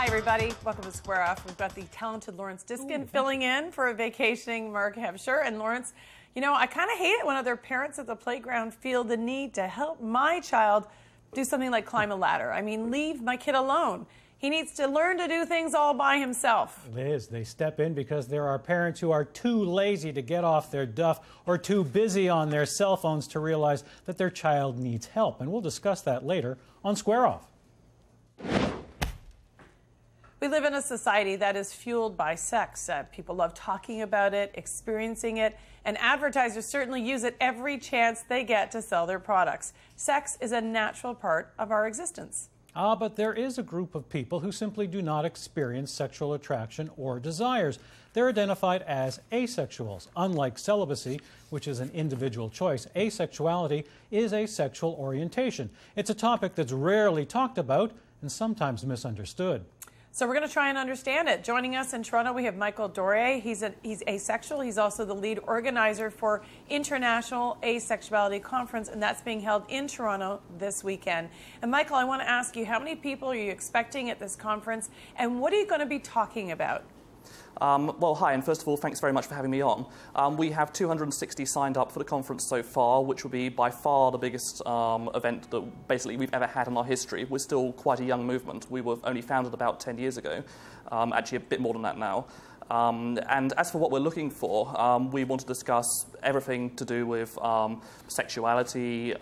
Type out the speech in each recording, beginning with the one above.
Hi, everybody. Welcome to Square Off. We've got the talented Lawrence Diskin filling in for a vacationing Mark Hampshire. And Lawrence, you know, I kind of hate it when other parents at the playground feel the need to help my child do something like climb a ladder. I mean, leave my kid alone. He needs to learn to do things all by himself. Liz, they step in because there are parents who are too lazy to get off their duff or too busy on their cell phones to realize that their child needs help. And we'll discuss that later on Square Off. We live in a society that is fueled by sex. People love talking about it, experiencing it, and advertisers certainly use it every chance they get to sell their products. Sex is a natural part of our existence. But there is a group of people who simply do not experience sexual attraction or desires. They're identified as asexuals. Unlike celibacy, which is an individual choice, asexuality is a sexual orientation. It's a topic that's rarely talked about and sometimes misunderstood. So we're going to try and understand it. Joining us in Toronto, we have Michael Dorè. He's asexual. He's also the lead organizer for International Asexuality Conference, and that's being held in Toronto this weekend. And Michael, I want to ask you, how many people are you expecting at this conference, and what are you going to be talking about? Well, hi, and first of all, thanks very much for having me on. We have 260 signed up for the conference so far, which will be by far the biggest event that basically we've ever had in our history. We're still quite a young movement. We were only founded about 10 years ago, actually a bit more than that now. And as for what we're looking for, we want to discuss everything to do with sexuality,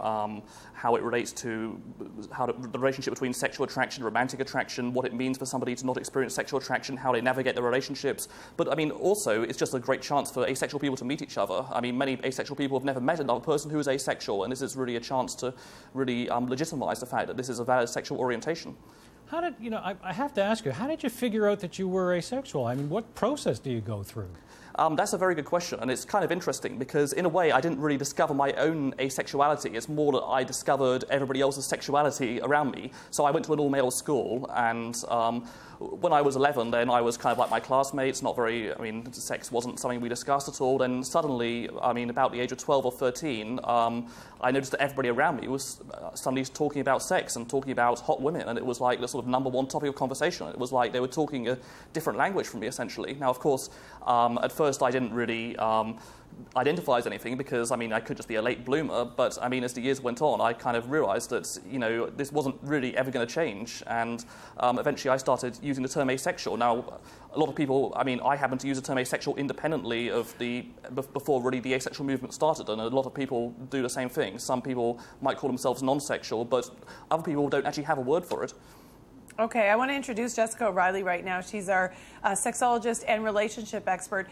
how it relates to the relationship between sexual attraction, romantic attraction, what it means for somebody to not experience sexual attraction, how they navigate their relationships. But I mean, also, it's just a great chance for asexual people to meet each other. I mean, many asexual people have never met another person who is asexual, and this is really a chance to really legitimize the fact that this is a valid sexual orientation. How did, you know, I have to ask you, how did you figure out that you were asexual? I mean, what process do you go through? That's a very good question, and it's kind of interesting because, in a way, I didn't really discover my own asexuality. It's more that I discovered everybody else's sexuality around me. So I went to an all-male school, and when I was 11, then I was kind of like my classmates, not very, I mean, sex wasn't something we discussed at all. Then suddenly, I mean, about the age of 12 or 13, I noticed that everybody around me was suddenly talking about sex and talking about hot women, and it was like the sort of #1 topic of conversation. It was like they were talking a different language from me, essentially. Now, of course, at first I didn't really identify as anything because, I mean, I could just be a late bloomer, but, I mean, as the years went on, I kind of realized that, you know, this wasn't really ever going to change, and eventually I started using the term asexual. Now, a lot of people, I mean, I happen to use the term asexual independently of before really the asexual movement started, and a lot of people do the same thing. Some people might call themselves non-sexual, but other people don't actually have a word for it. Okay, I want to introduce Jessica O'Reilly right now. She's our sexologist and relationship expert.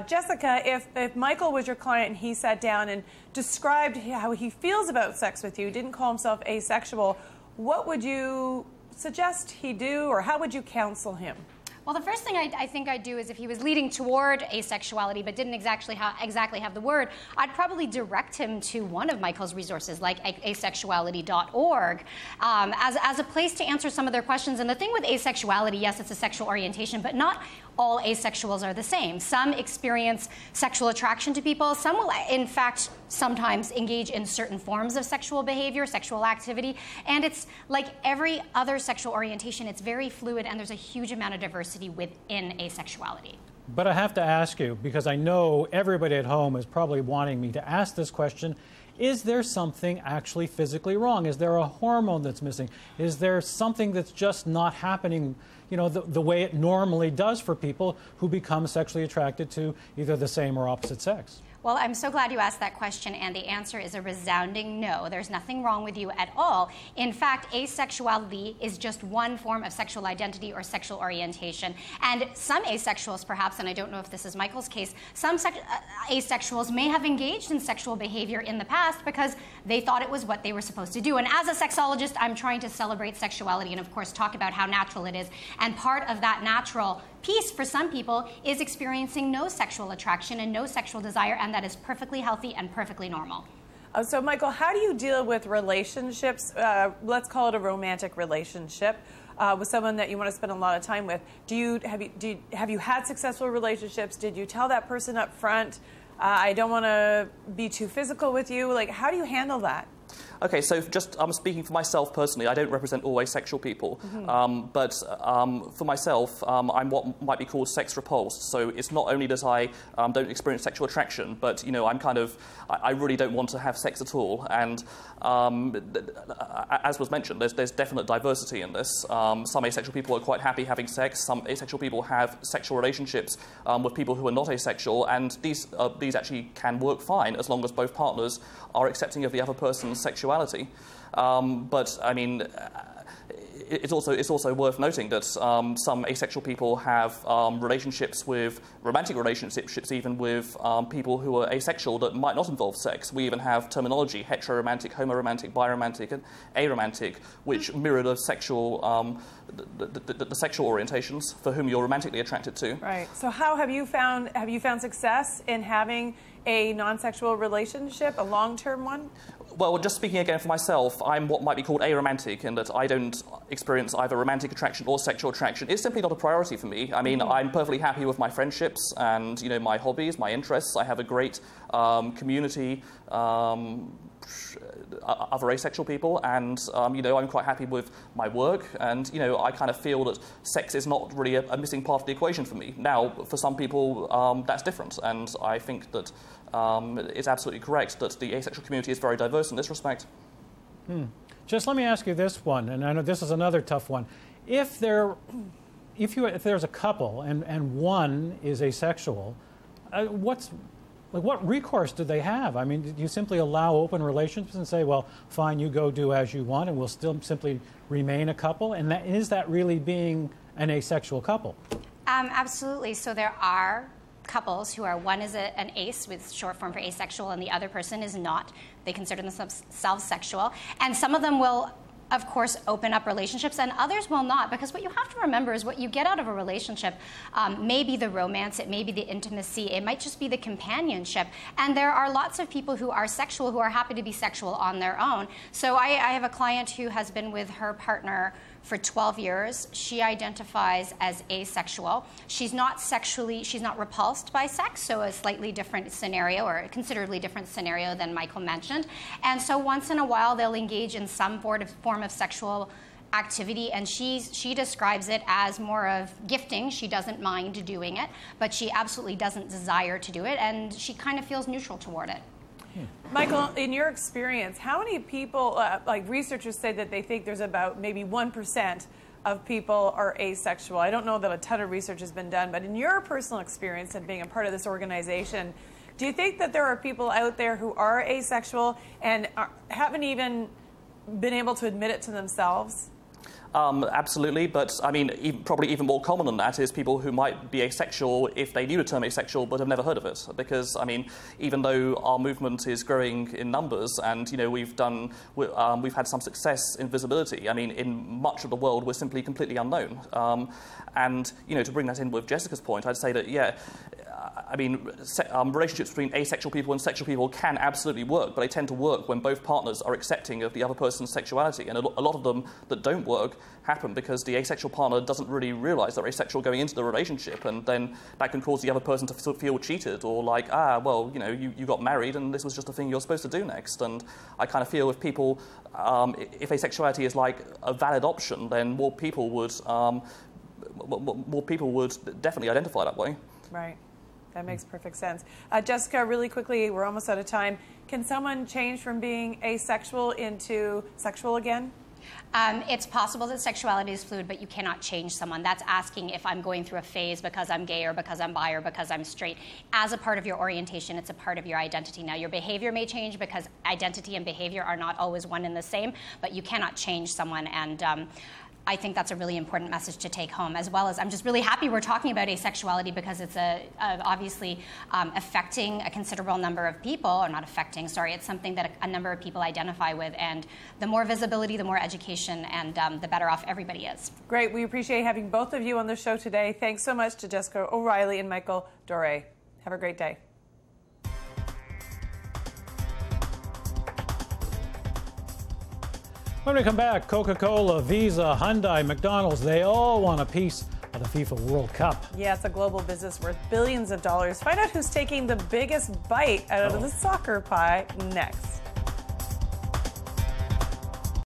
Jessica, if Michael was your client and he sat down and described how he feels about sex with you, didn't call himself asexual, what would you suggest he do, or how would you counsel him? Well, the first thing I think I'd do is if he was leading toward asexuality but didn't exactly have the word, I'd probably direct him to one of Michael's resources like asexuality.org as a place to answer some of their questions. And the thing with asexuality, yes, it's a sexual orientation, but not all asexuals are the same. Some experience sexual attraction to people. Some will, in fact, sometimes engage in certain forms of sexual behavior, sexual activity. And it's like every other sexual orientation, it's very fluid, and there's a huge amount of diversity within asexuality. But I have to ask you, because I know everybody at home is probably wanting me to ask this question, is there something actually physically wrong? Is there a hormone that's missing? Is there something that's just not happening, you know, the way it normally does for people who become sexually attracted to either the same or opposite sex? Well, I'm so glad you asked that question, and the answer is a resounding no. There's nothing wrong with you at all. In fact, asexuality is just one form of sexual identity or sexual orientation. And some asexuals, perhaps, and I don't know if this is Michael's case, some asexuals may have engaged in sexual behavior in the past because they thought it was what they were supposed to do. And as a sexologist, I'm trying to celebrate sexuality and, of course, talk about how natural it is. And part of that natural piece for some people is experiencing no sexual attraction and no sexual desire, and that is perfectly healthy and perfectly normal. So, Michael, how do you deal with relationships? Let's call it a romantic relationship with someone that you want to spend a lot of time with. Have you had successful relationships? Did you tell that person up front, I don't want to be too physical with you? Like, how do you handle that? Okay, so just speaking for myself personally, I don't represent all asexual people, but for myself, I'm what might be called sex repulsed. So it's not only that I don't experience sexual attraction, but I'm kind of, I really don't want to have sex at all. And as was mentioned, there's definite diversity in this. Some asexual people are quite happy having sex. Some asexual people have sexual relationships with people who are not asexual, and these actually can work fine as long as both partners are accepting of the other person's sexuality. But I mean, it's also worth noting that some asexual people have romantic relationships even with people who are asexual that might not involve sex. We even have terminology: heteroromantic, homoromantic, biromantic, and aromantic, which mirror the sexual the sexual orientations for whom you're romantically attracted to. Right. So how have you found success in having a non-sexual relationship, a long-term one? Well, just speaking again for myself, I'm what might be called aromantic in that I don't experience either romantic attraction or sexual attraction. It's simply not a priority for me. I mean, I'm perfectly happy with my friendships and, my hobbies, my interests. I have a great community, other asexual people, and, I'm quite happy with my work, and, I kind of feel that sex is not really a missing part of the equation for me. Now, for some people, that's different, and I think that it's absolutely correct that the asexual community is very diverse in this respect. Just let me ask you this one, and I know this is another tough one. If there's a couple and one is asexual, what recourse do they have? I mean, do you simply allow open relationships and say, well, fine, you go do as you want, and we'll still simply remain a couple? And is that really being an asexual couple? Absolutely. So there are couples who are, one is an ace, with short form for asexual, and the other person is not. They consider themselves sexual. And some of them will, of course, open up relationships, and others will not, because what you have to remember is what you get out of a relationship may be the romance, it may be the intimacy, it might just be the companionship. And there are lots of people who are sexual who are happy to be sexual on their own. So I have a client who has been with her partner for 12 years. She identifies as asexual. She's not repulsed by sex, so a slightly different scenario, or a considerably different scenario than Michael mentioned. And so once in a while, they'll engage in some form of sexual activity, and she describes it as more of gifting. She doesn't mind doing it, but she absolutely doesn't desire to do it, and she kind of feels neutral toward it. Michael, in your experience, how many people, like researchers say that they think there's about maybe 1% of people are asexual. I don't know that a ton of research has been done, but in your personal experience and being a part of this organization, do you think that there are people out there who are asexual and haven't even been able to admit it to themselves? Absolutely, but I mean, probably even more common than that is people who might be asexual if they knew the term asexual but have never heard of it. Because I mean, even though our movement is growing in numbers, and we've had some success in visibility. I mean, in much of the world, we're simply completely unknown. And to bring that in with Jessica's point, I'd say that I mean, relationships between asexual people and sexual people can absolutely work, but they tend to work when both partners are accepting of the other person's sexuality. And a lot of them that don't work happen because the asexual partner doesn't really realize they're asexual going into the relationship, and then that can cause the other person to feel cheated, or like, well, you got married and this was just a thing you're supposed to do next. And I kind of feel if people, if asexuality is like a valid option, then more people would definitely identify that way. Right. That makes perfect sense. Jessica, really quickly, we're almost out of time. Can someone change from being asexual into sexual again? It's possible that sexuality is fluid, but you cannot change someone. That's asking if I'm going through a phase because I'm gay or because I'm bi or because I'm straight. As a part of your orientation, it's a part of your identity. Now, your behavior may change because identity and behavior are not always one and the same, but you cannot change someone. And I think that's a really important message to take home, as well as I'm just really happy we're talking about asexuality, because it's obviously affecting a considerable number of people, or not affecting, sorry, it's something that a number of people identify with, and the more visibility, the more education, and the better off everybody is. Great. We appreciate having both of you on the show today. Thanks so much to Jessica O'Reilly and Michael Dorè. Have a great day. When we come back, Coca-Cola, Visa, Hyundai, McDonald's, they all want a piece of the FIFA World Cup. Yeah, it's a global business worth billions of dollars. Find out who's taking the biggest bite out of the soccer pie next.